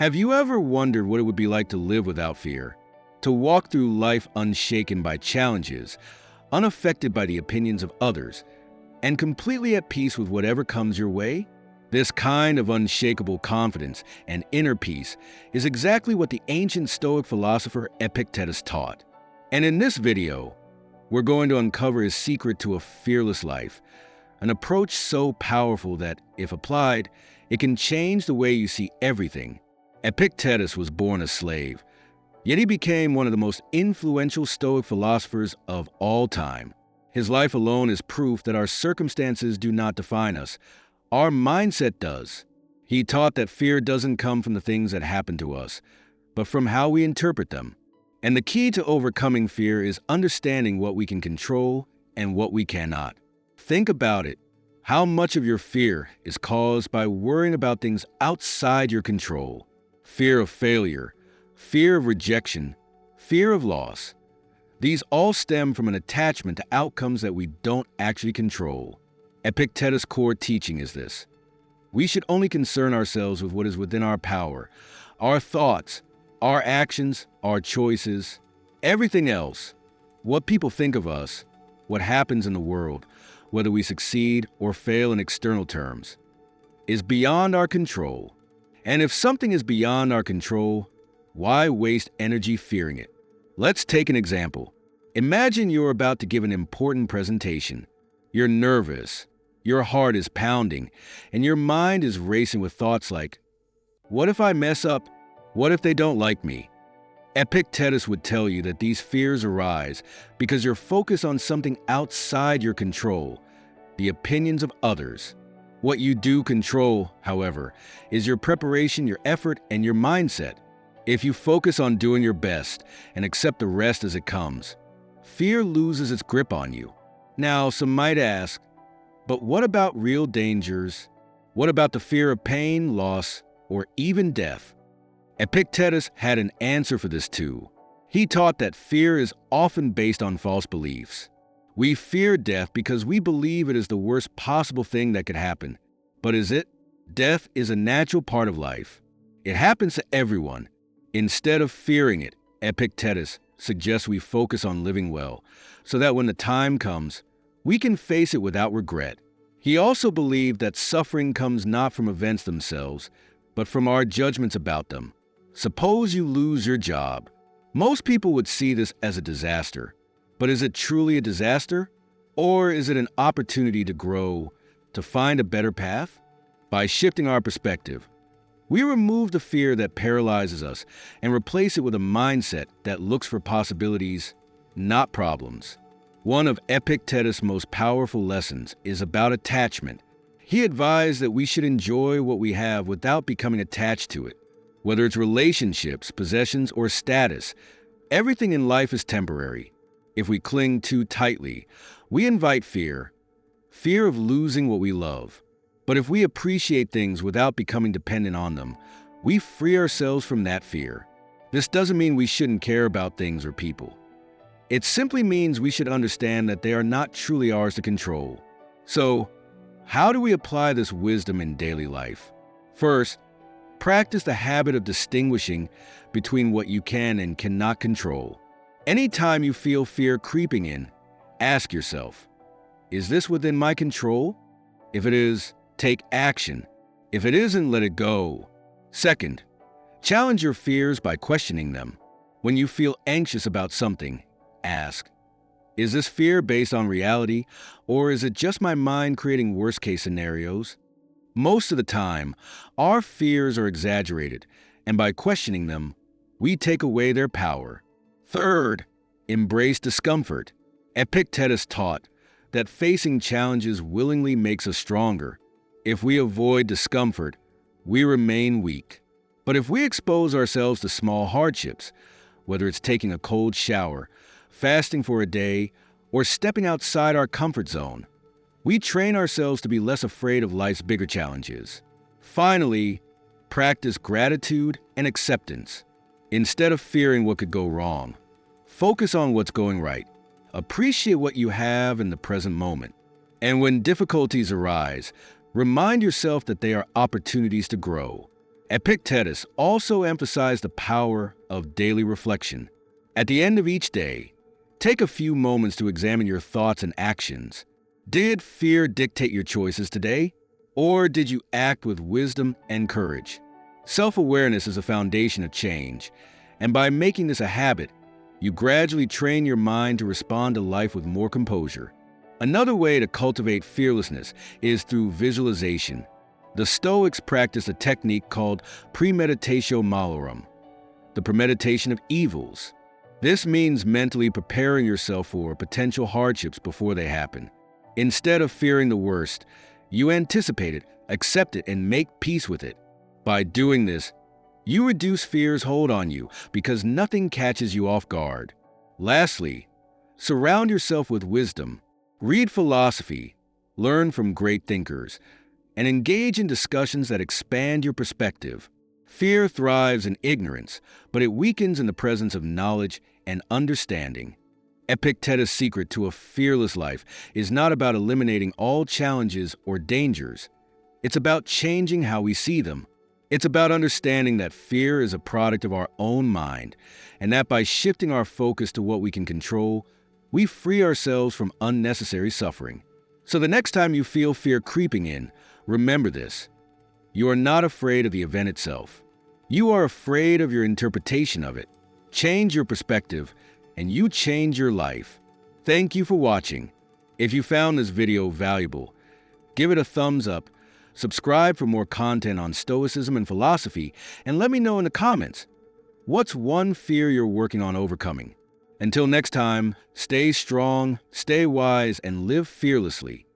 Have you ever wondered what it would be like to live without fear? To walk through life unshaken by challenges, unaffected by the opinions of others, and completely at peace with whatever comes your way? This kind of unshakable confidence and inner peace is exactly what the ancient Stoic philosopher Epictetus taught. And in this video, we're going to uncover his secret to a fearless life, an approach so powerful that, if applied, it can change the way you see everything. Epictetus was born a slave, yet he became one of the most influential Stoic philosophers of all time. His life alone is proof that our circumstances do not define us. Our mindset does. He taught that fear doesn't come from the things that happen to us, but from how we interpret them. And the key to overcoming fear is understanding what we can control and what we cannot. Think about it. How much of your fear is caused by worrying about things outside your control? Fear of failure, fear of rejection, fear of loss. These all stem from an attachment to outcomes that we don't actually control. Epictetus' core teaching is this: we should only concern ourselves with what is within our power, our thoughts, our actions, our choices. Everything else, what people think of us, what happens in the world, whether we succeed or fail in external terms, is beyond our control. And if something is beyond our control, why waste energy fearing it? Let's take an example. Imagine you're about to give an important presentation. You're nervous, your heart is pounding, and your mind is racing with thoughts like, what if I mess up? What if they don't like me? Epictetus would tell you that these fears arise because you're focused on something outside your control, the opinions of others. What you do control, however, is your preparation, your effort, and your mindset. If you focus on doing your best and accept the rest as it comes, fear loses its grip on you. Now, some might ask, but what about real dangers? What about the fear of pain, loss, or even death? Epictetus had an answer for this too. He taught that fear is often based on false beliefs. We fear death because we believe it is the worst possible thing that could happen. But is it? Death is a natural part of life. It happens to everyone. Instead of fearing it, Epictetus suggests we focus on living well, so that when the time comes, we can face it without regret. He also believed that suffering comes not from events themselves, but from our judgments about them. Suppose you lose your job. Most people would see this as a disaster. But is it truly a disaster? Or is it an opportunity to grow, to find a better path? By shifting our perspective, we remove the fear that paralyzes us and replace it with a mindset that looks for possibilities, not problems. One of Epictetus' most powerful lessons is about attachment. He advised that we should enjoy what we have without becoming attached to it. Whether it's relationships, possessions, or status, everything in life is temporary. If we cling too tightly, we invite fear of losing what we love. But if we appreciate things without becoming dependent on them, we free ourselves from that fear. This doesn't mean we shouldn't care about things or people. It simply means we should understand that they are not truly ours to control. So, how do we apply this wisdom in daily life? First, practice the habit of distinguishing between what you can and cannot control. Anytime you feel fear creeping in, ask yourself, is this within my control? If it is, take action. If it isn't, let it go. Second, challenge your fears by questioning them. When you feel anxious about something, ask, is this fear based on reality, or is it just my mind creating worst-case scenarios? Most of the time, our fears are exaggerated, and by questioning them, we take away their power. Third, embrace discomfort. Epictetus taught that facing challenges willingly makes us stronger. If we avoid discomfort, we remain weak. But if we expose ourselves to small hardships, whether it's taking a cold shower, fasting for a day, or stepping outside our comfort zone, we train ourselves to be less afraid of life's bigger challenges. Finally, practice gratitude and acceptance. Instead of fearing what could go wrong, focus on what's going right. Appreciate what you have in the present moment. And when difficulties arise, remind yourself that they are opportunities to grow. Epictetus also emphasized the power of daily reflection. At the end of each day, take a few moments to examine your thoughts and actions. Did fear dictate your choices today? Or did you act with wisdom and courage? Self-awareness is a foundation of change, and by making this a habit, you gradually train your mind to respond to life with more composure. Another way to cultivate fearlessness is through visualization. The Stoics practiced a technique called premeditatio malorum, the premeditation of evils. This means mentally preparing yourself for potential hardships before they happen. Instead of fearing the worst, you anticipate it, accept it, and make peace with it. By doing this, you reduce fear's hold on you because nothing catches you off guard. Lastly, surround yourself with wisdom. Read philosophy, learn from great thinkers, and engage in discussions that expand your perspective. Fear thrives in ignorance, but it weakens in the presence of knowledge and understanding. Epictetus' secret to a fearless life is not about eliminating all challenges or dangers. It's about changing how we see them. It's about understanding that fear is a product of our own mind, and that by shifting our focus to what we can control, we free ourselves from unnecessary suffering. So the next time you feel fear creeping in, remember this. You are not afraid of the event itself. You are afraid of your interpretation of it. Change your perspective, and you change your life. Thank you for watching. If you found this video valuable, give it a thumbs up, subscribe for more content on Stoicism and philosophy, and let me know in the comments, what's one fear you're working on overcoming? Until next time, stay strong, stay wise, and live fearlessly.